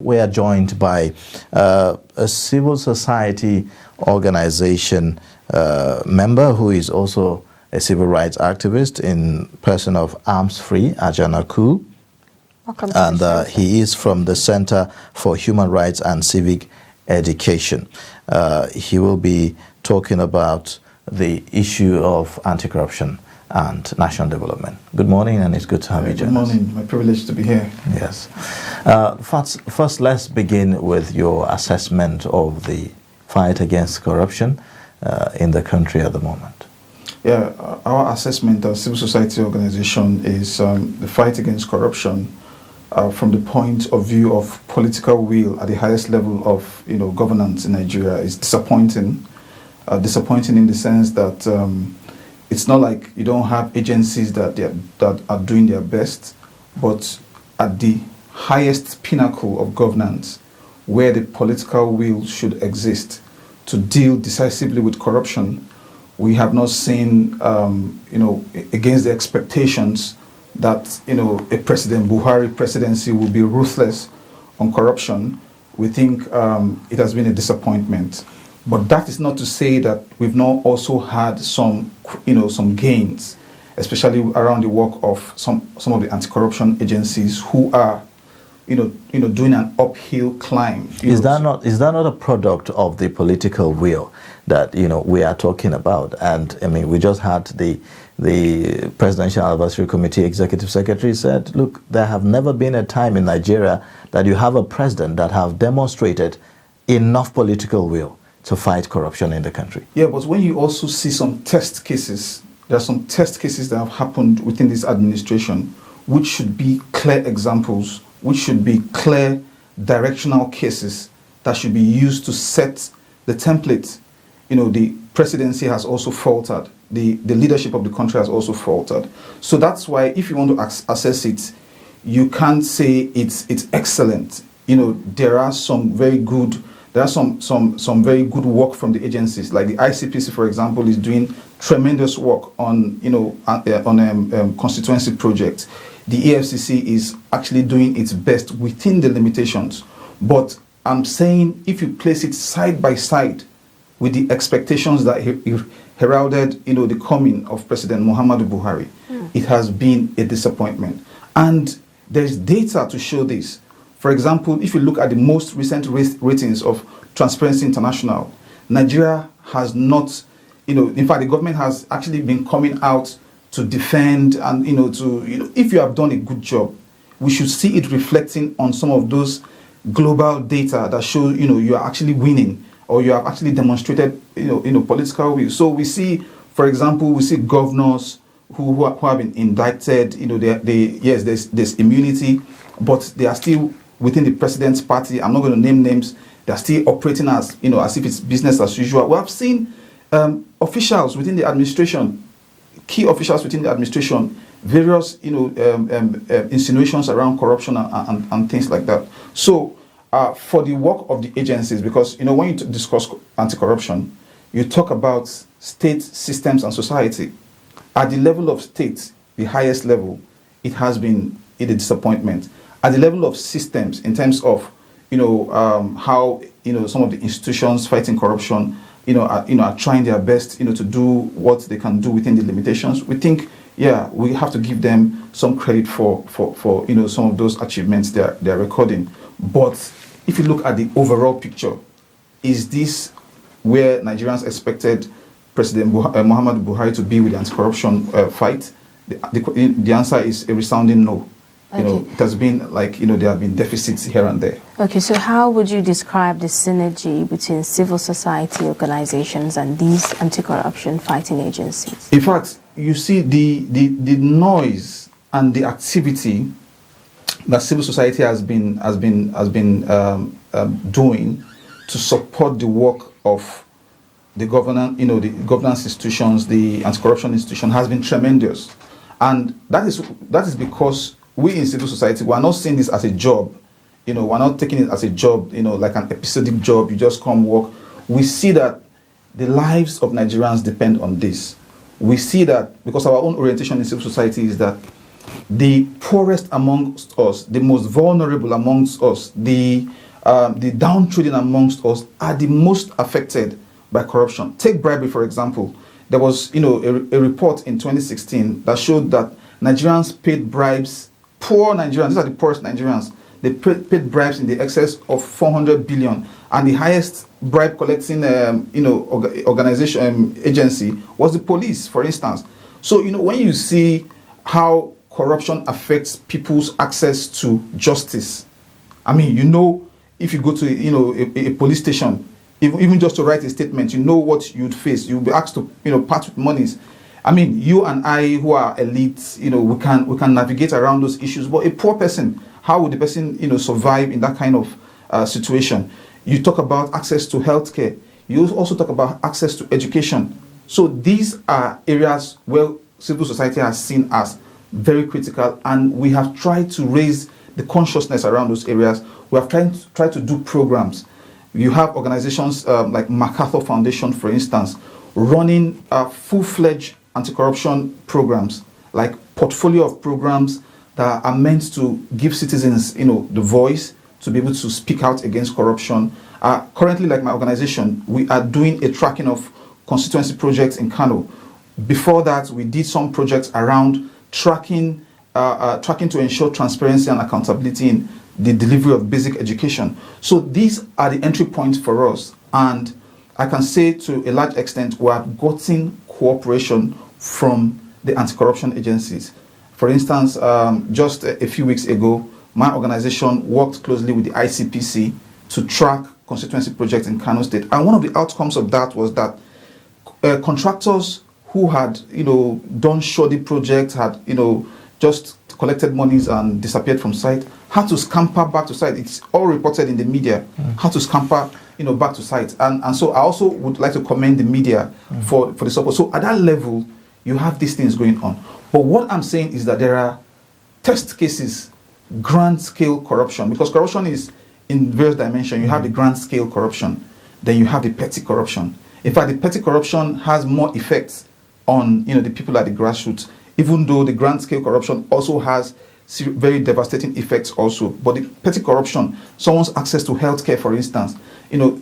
We are joined by a civil society organization member who is also a civil rights activist in person of ARMSFREE, AJANAKU. And he is from the Center for Human Rights and Civic Education. He will be talking about the issue of anti-corruption and national development. Good morning, and it's good to have you, Good morning. My privilege to be here. Yes. First, let's begin with your assessment of the fight against corruption in the country at the moment. Yeah, our assessment as civil society organization is the fight against corruption from the point of view of political will at the highest level of governance in Nigeria is disappointing. Disappointing in the sense that it's not like you don't have agencies that are doing their best, but at the highest pinnacle of governance, where the political will should exist to deal decisively with corruption, we have not seen, against the expectations that a President Buhari presidency will be ruthless on corruption. We think it has been a disappointment. But that is not to say that we've not also had some gains, especially around the work of some of the anti-corruption agencies who are, doing an uphill climb. Is that not a product of the political will that we are talking about? And I mean, we just had the Presidential Advisory Committee Executive Secretary said, look, there have never been a time in Nigeria that you have a president that have demonstrated enough political will to fight corruption in the country. Yeah, but when you also see some test cases, there are some test cases that have happened within this administration, which should be clear examples, which should be clear directional cases that should be used to set the template. The presidency has also faltered. The leadership of the country has also faltered. So that's why if you want to assess it, you can't say it's excellent. There are some very good some very good work from the agencies, like the ICPC, for example, is doing tremendous work on constituency projects. The EFCC is actually doing its best within the limitations. But I'm saying if you place it side by side with the expectations that heralded, the coming of President Muhammadu Buhari, it has been a disappointment. And there's data to show this. For example, if you look at the most recent ratings of Transparency International, Nigeria has not, in fact, the government has actually been coming out to defend and, if you have done a good job, we should see it reflecting on some of those global data that show, you are actually winning or you have actually demonstrated, political will. So we see, for example, we see governors who have been indicted, yes, there's immunity, but they are still within the president's party. I'm not going to name names. They're still operating as if it's business as usual. We have seen officials within the administration, key officials within the administration, various insinuations around corruption and things like that. So for the work of the agencies, because when you discuss anti-corruption, you talk about state systems and society. At the level of state, the highest level, it has been a disappointment. At the level of systems, in terms of how some of the institutions fighting corruption are trying their best to do what they can do within the limitations, we think we have to give them some credit for some of those achievements they're recording. But if you look at the overall picture, is this where Nigerians expected President Muhammadu Buhari to be with the anti-corruption fight? The answer is a resounding no. Okay. It has been like, there have been deficits here and there. Okay, so how would you describe the synergy between civil society organizations and these anti-corruption fighting agencies? In fact, you see the noise and the activity that civil society has been doing to support the work of the governance institutions, the anti-corruption institution has been tremendous. And that is because we in civil society, we are not seeing this as a job. We're not taking it as a job, like an episodic job. You just come work. We see that the lives of Nigerians depend on this. We see that because our own orientation in civil society is that the poorest amongst us, the most vulnerable amongst us, the downtrodden amongst us are the most affected by corruption. Take bribery, for example. There was, a report in 2016 that showed that Nigerians paid bribes, poor Nigerians, these are the poorest Nigerians, they paid bribes in the excess of 400 billion. And the highest bribe collecting, organization, agency was the police, for instance. So, when you see how corruption affects people's access to justice, I mean, if you go to, a police station, even just to write a statement, what you'd face. You'll be asked to, part with monies. I mean, you and I, who are elites, we can navigate around those issues. But a poor person, how would the person, survive in that kind of situation? You talk about access to healthcare. You also talk about access to education. So these are areas where civil society has seen as very critical, and we have tried to raise the consciousness around those areas. We have tried to do programs. You have organizations like MacArthur Foundation, for instance, running full-fledged anti-corruption programs, like portfolio of programs that are meant to give citizens, the voice to be able to speak out against corruption. Currently, like my organization, we are doing a tracking of constituency projects in Kano. Before that, we did some projects around tracking to ensure transparency and accountability in the delivery of basic education. So these are the entry points for us, and I can say to a large extent we have gotten cooperation from the anti-corruption agencies. For instance, just a few weeks ago, my organization worked closely with the ICPC to track constituency projects in Kano State, and one of the outcomes of that was that contractors who had done shoddy projects, had just collected monies and disappeared from site, had to scamper back to site. It's all reported in the media. Had to scamper back to site, and so I also would like to commend the media for the support. So at that level, you have these things going on. But what I'm saying is that there are test cases, grand scale corruption, because corruption is in various dimensions. You have the grand scale corruption, then you have the petty corruption. In fact, the petty corruption has more effects on the people at the grassroots, even though the grand scale corruption also has very devastating effects also. But the petty corruption, someone's access to healthcare, for instance,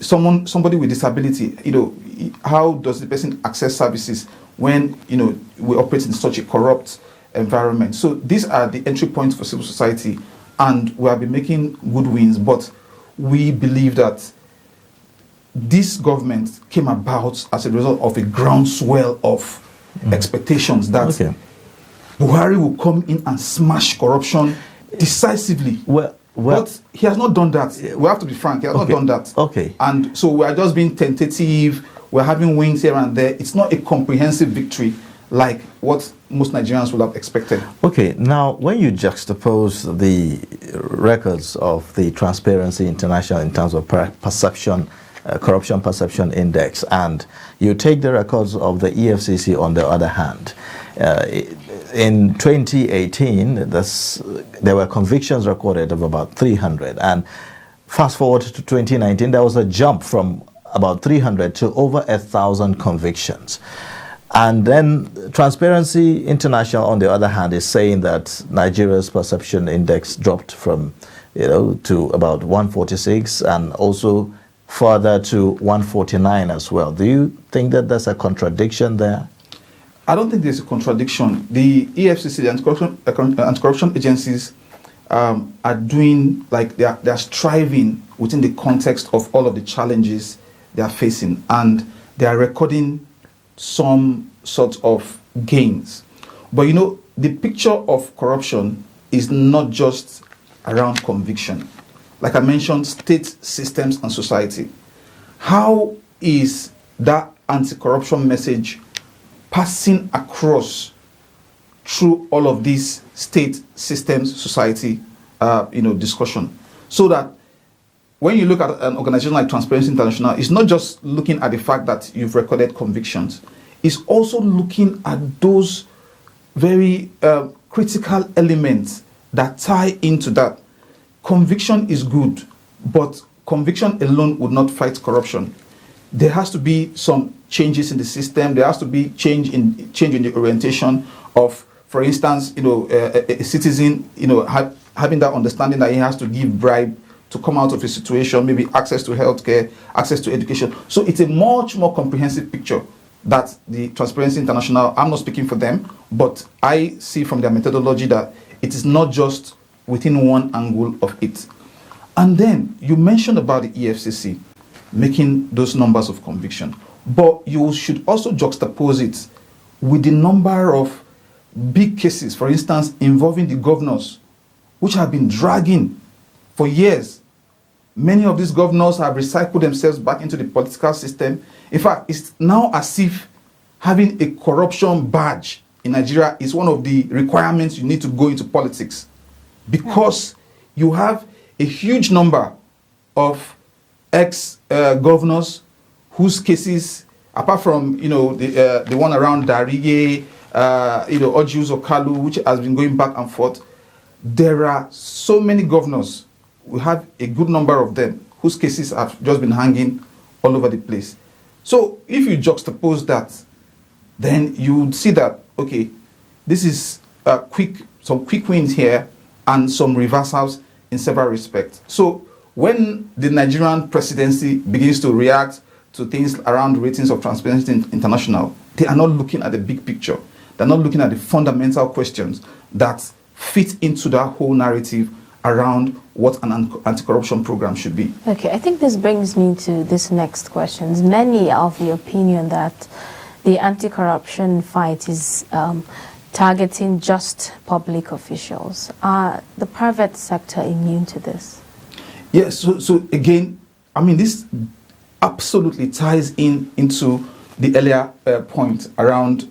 somebody with disability, how does the person access services when we operate in such a corrupt environment? So these are the entry points for civil society, and we have been making good wins. But we believe that this government came about as a result of a groundswell of expectations that Buhari will come in and smash corruption decisively. Well, but he has not done that. We have to be frank. He has not done that. And so we are just being tentative. We're having wins here and there. It's not a comprehensive victory like what most Nigerians would have expected. Okay, now when you juxtapose the records of the Transparency International in terms of perception, corruption perception index, and you take the records of the EFCC on the other hand, in 2018, there were convictions recorded of about 300, and fast forward to 2019, there was a jump from about 300 to over 1,000 convictions. And then Transparency International, on the other hand, is saying that Nigeria's perception index dropped from, to about 146, and also further to 149 as well. Do you think that there's a contradiction there? I don't think there's a contradiction. The EFCC, the anti-corruption agencies, are doing, like, they are striving within the context of all of the challenges they are facing, and they are recording some sort of gains. But the picture of corruption is not just around conviction. Like I mentioned, state systems and society. How is that anti-corruption message passing across through all of these state systems, society, discussion, so that when you look at an organization like Transparency International, it's not just looking at the fact that you've recorded convictions, it's also looking at those very critical elements that tie into that. Conviction is good, but conviction alone would not fight corruption. There has to be some changes in the system. There has to be change in the orientation of, for instance, a citizen, having that understanding that he has to give bribe to come out of a situation, maybe access to healthcare, access to education. So it's a much more comprehensive picture that the Transparency International, I'm not speaking for them, but I see from their methodology that it is not just within one angle of it. And then you mentioned about the EFCC making those numbers of conviction, but you should also juxtapose it with the number of big cases, for instance, involving the governors, which have been dragging for years. Many of these governors have recycled themselves back into the political system. In fact, it's now as if having a corruption badge in Nigeria is one of the requirements you need to go into politics, because you have a huge number of ex-governors whose cases, apart from the one around Darige, Ojus Okalu, which has been going back and forth, there are so many governors. We have a good number of them whose cases have just been hanging all over the place. So if you juxtapose that, then you would see that, okay, this is some quick wins here and some reversals in several respects. So when the Nigerian presidency begins to react to things around ratings of Transparency International, they are not looking at the big picture. They're not looking at the fundamental questions that fit into that whole narrative around what an anti-corruption program should be. Okay, I think this brings me to this next question. Many are of the opinion that the anti-corruption fight is targeting just public officials. Are the private sector immune to this? Yes, so again, I mean, this absolutely ties into the earlier point around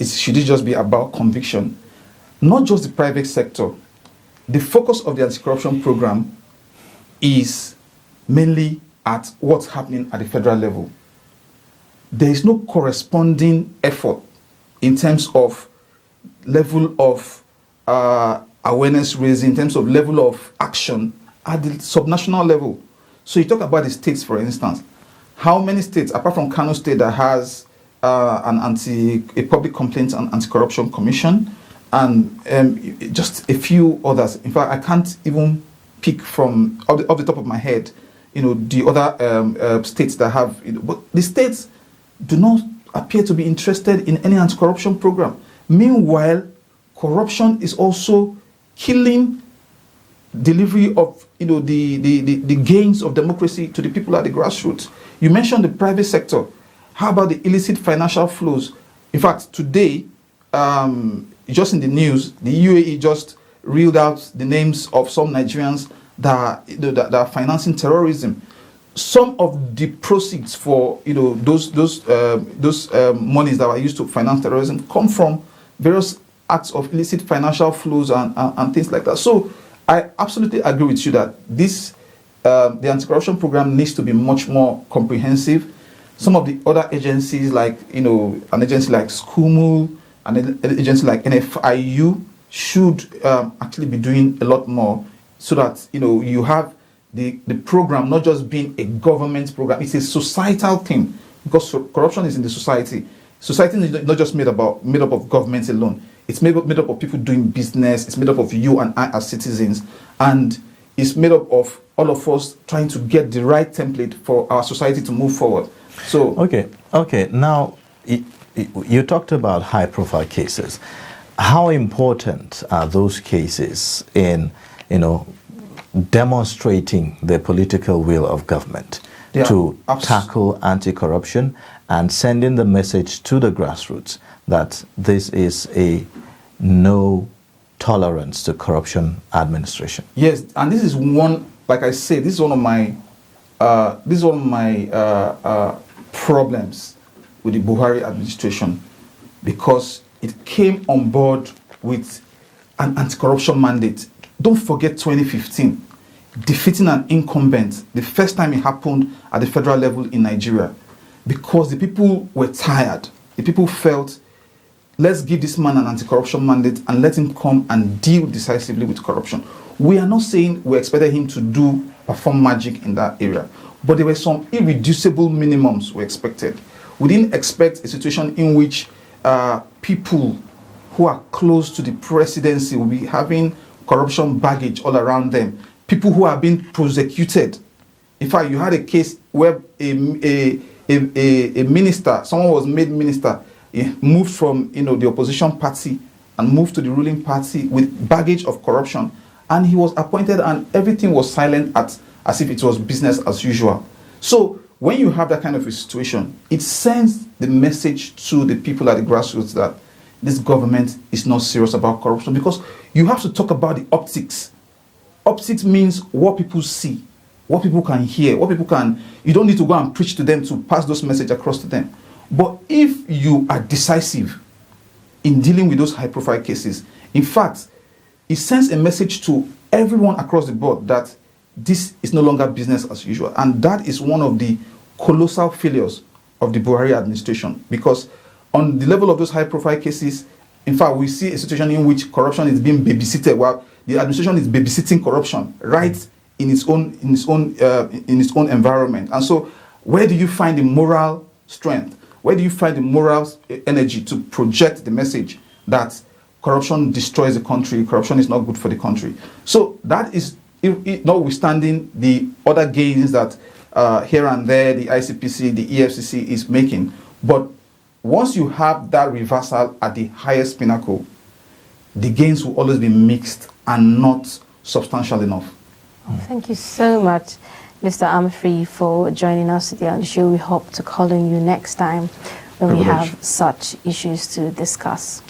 should it just be about conviction? Not just the private sector. The focus of the anti-corruption program is mainly at what's happening at the federal level. There is no corresponding effort in terms of level of awareness raising, in terms of level of action at the subnational level. So you talk about the states, for instance. How many states, apart from Kano State, that has a public complaints and anti-corruption commission, and just a few others. In fact, I can't even pick from off the top of my head, the other states that have. But the states do not appear to be interested in any anti-corruption program. Meanwhile, corruption is also killing delivery of the gains of democracy to the people at the grassroots. You mentioned the private sector. How about the illicit financial flows? In fact, today, just in the news, the UAE just reeled out the names of some Nigerians that are financing terrorism. Some of the proceeds for those monies that were used to finance terrorism come from various acts of illicit financial flows and things like that. So I absolutely agree with you that the anti-corruption program needs to be much more comprehensive. Some of the other agencies, like an agency like SCUMU, an agency like NFIU, should actually be doing a lot more, so that you have the program not just being a government program. It's a societal thing, because corruption is in the society. Society is not just made up of governments alone. It's made up of people doing business. It's made up of you and I as citizens, and it's made up of all of us trying to get the right template for our society to move forward. So okay. Now, you talked about high-profile cases. How important are those cases in, demonstrating the political will of government to tackle anti-corruption and sending the message to the grassroots that this is a no tolerance to corruption administration? Yes, and this is one, like I say, this is one of my problems with the Buhari administration, because it came on board with an anti-corruption mandate. Don't forget 2015, defeating an incumbent, the first time it happened at the federal level in Nigeria, because the people were tired. The people felt, let's give this man an anti-corruption mandate and let him come and deal decisively with corruption. We are not saying we expected him to perform magic in that area, but there were some irreducible minimums we expected. We didn't expect a situation in which people who are close to the presidency will be having corruption baggage all around them. People who are being prosecuted. In fact, you had a case where a minister, someone was made minister, moved from the opposition party and moved to the ruling party with baggage of corruption, and he was appointed, and everything was silent as if it was business as usual. So when you have that kind of a situation, it sends the message to the people at the grassroots that this government is not serious about corruption, because you have to talk about the optics. Optics means what people see, what people can hear, you don't need to go and preach to them to pass those messages across to them. But if you are decisive in dealing with those high profile cases, in fact, it sends a message to everyone across the board that this is no longer business as usual. And that is one of the colossal failures of the Buhari administration, because on the level of those high profile cases, in fact, we see a situation in which corruption is being babysitted, while the administration is babysitting corruption right in its own environment. And so where do you find the moral strength? Where do you find the moral energy to project the message that corruption destroys the country, corruption is not good for the country? So that is, notwithstanding the other gains that here and there the ICPC, the EFCC is making. But once you have that reversal at the highest pinnacle, the gains will always be mixed and not substantial enough. Thank you so much, Mr. ARMSFREE, for joining us today on the show. We hope to call on you next time when we have such issues to discuss.